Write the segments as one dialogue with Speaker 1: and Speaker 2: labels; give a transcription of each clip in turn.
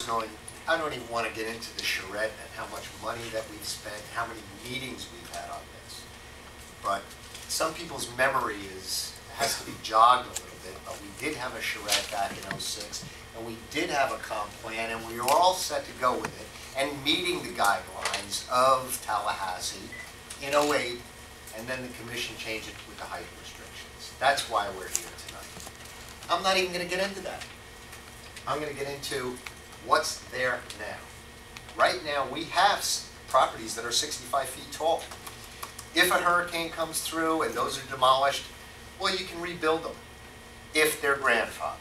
Speaker 1: knowing, I don't even want to get into the charrette and how much money that we've spent, how many meetings we've had on this. But some people's memory has to be jogged a little bit, but we did have a charrette back in '06, and we did have a comp plan, and we were all set to go with it, and meeting the guidelines of Tallahassee in '08, and then the commission changed it with the height restrictions. That's why we're here tonight. I'm not even going to get into that. I'm going to get into what's there now. Right now, we have properties that are 65 feet tall. If a hurricane comes through and those are demolished, well, you can rebuild them if they're grandfathered,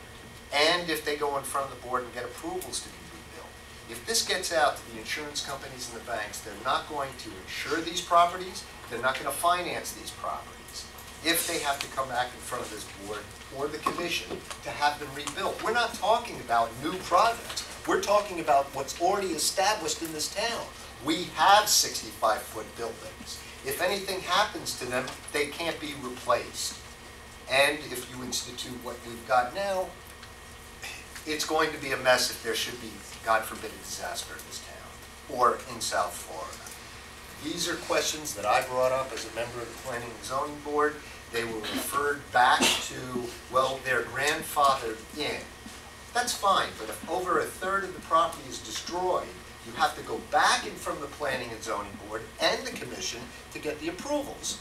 Speaker 1: and if they go in front of the board and get approvals to be rebuilt. If this gets out to the insurance companies and the banks, they're not going to insure these properties, they're not going to finance these properties if they have to come back in front of this board or the commission to have them rebuilt. We're not talking about new projects. We're talking about what's already established in this town. We have 65-foot buildings. If anything happens to them, they can't be replaced. And if you institute what we've got now, it's going to be a mess if there should be, God forbid, a disaster in this town or in South Florida. These are questions that I brought up as a member of the Planning and Zoning Board. They were referred back to, well, they're grandfathered in. That's fine, but if over a third of the property is destroyed, you have to go back in front of the Planning and Zoning Board and the Commission to get the approvals.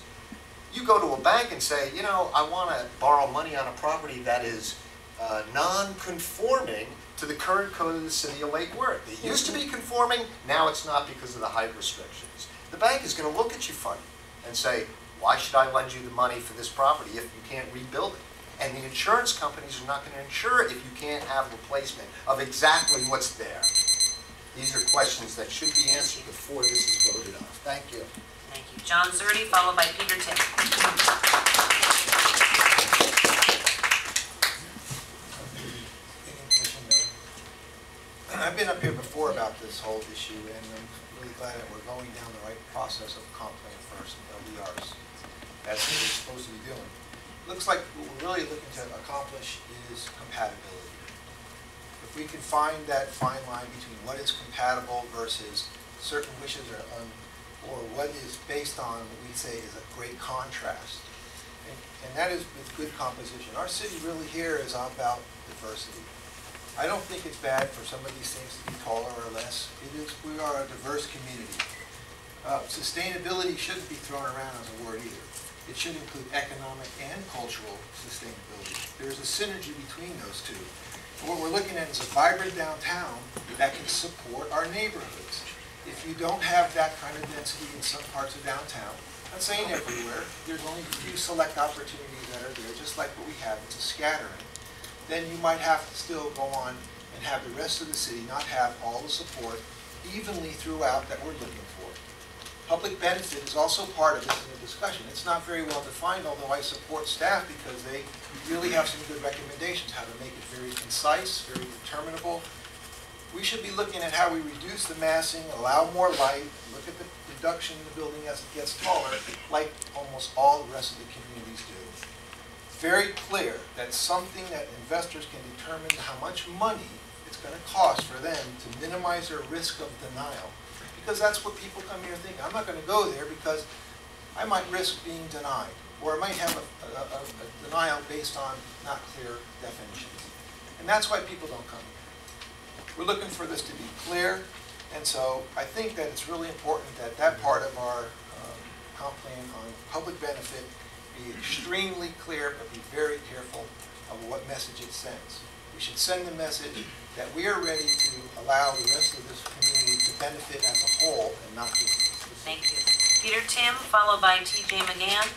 Speaker 1: You go to a bank and say, you know, I want to borrow money on a property that is non-conforming to the current code of the City of Lake Worth. It used to be conforming, now it's not because of the height restrictions. The bank is going to look at you funny and say, why should I lend you the money for this property if you can't rebuild it? And the insurance companies are not going to insure it if you can't have replacement of exactly what's there. These are questions that should be answered before this is voted on. Thank you.
Speaker 2: Thank you. John Zerdy, followed by Peter Tim.
Speaker 3: I've been up here before about this whole issue, and I'm really glad that we're going down the right process of comp plan first and LDRs. That's what we're supposed to be doing. Looks like what we're really looking to accomplish is compatibility. If we can find that fine line between what is compatible versus certain wishes or what is based on what we say is a great contrast, and that is with good composition. Our city really here is about diversity. I don't think it's bad for some of these things to be taller or less. We are a diverse community. Sustainability shouldn't be thrown around as a word either. It should include economic and cultural sustainability. There's a synergy between those two. And what we're looking at is a vibrant downtown that can support our neighborhoods. If you don't have that kind of density in some parts of downtown, I'm not saying everywhere, there's only a few select opportunities that are there, just like what we have, it's a scattering. Then you might have to still go on and have the rest of the city not have all the support evenly throughout that we're looking for. Public benefit is also part of this in the discussion. It's not very well defined, although I support staff because they really have some good recommendations how to make it very concise, very determinable. We should be looking at how we reduce the massing, allow more light, look at the reduction in the building as it gets taller, like almost all the rest of the communities do. Very clear that something that investors can determine how much money it's going to cost for them to minimize their risk of denial. Because that's what people come here thinking. I'm not going to go there because I might risk being denied, or I might have a denial based on not clear definitions. And that's why people don't come here. We're looking for this to be clear, and so I think that it's really important that that part of our comp plan on public benefit be extremely clear, but be very careful of what message it sends. We should send the message that we are ready to allow the rest of this community to benefit as a whole and not just specific.
Speaker 2: Thank you. Peter Tim, followed by T.J. McGann.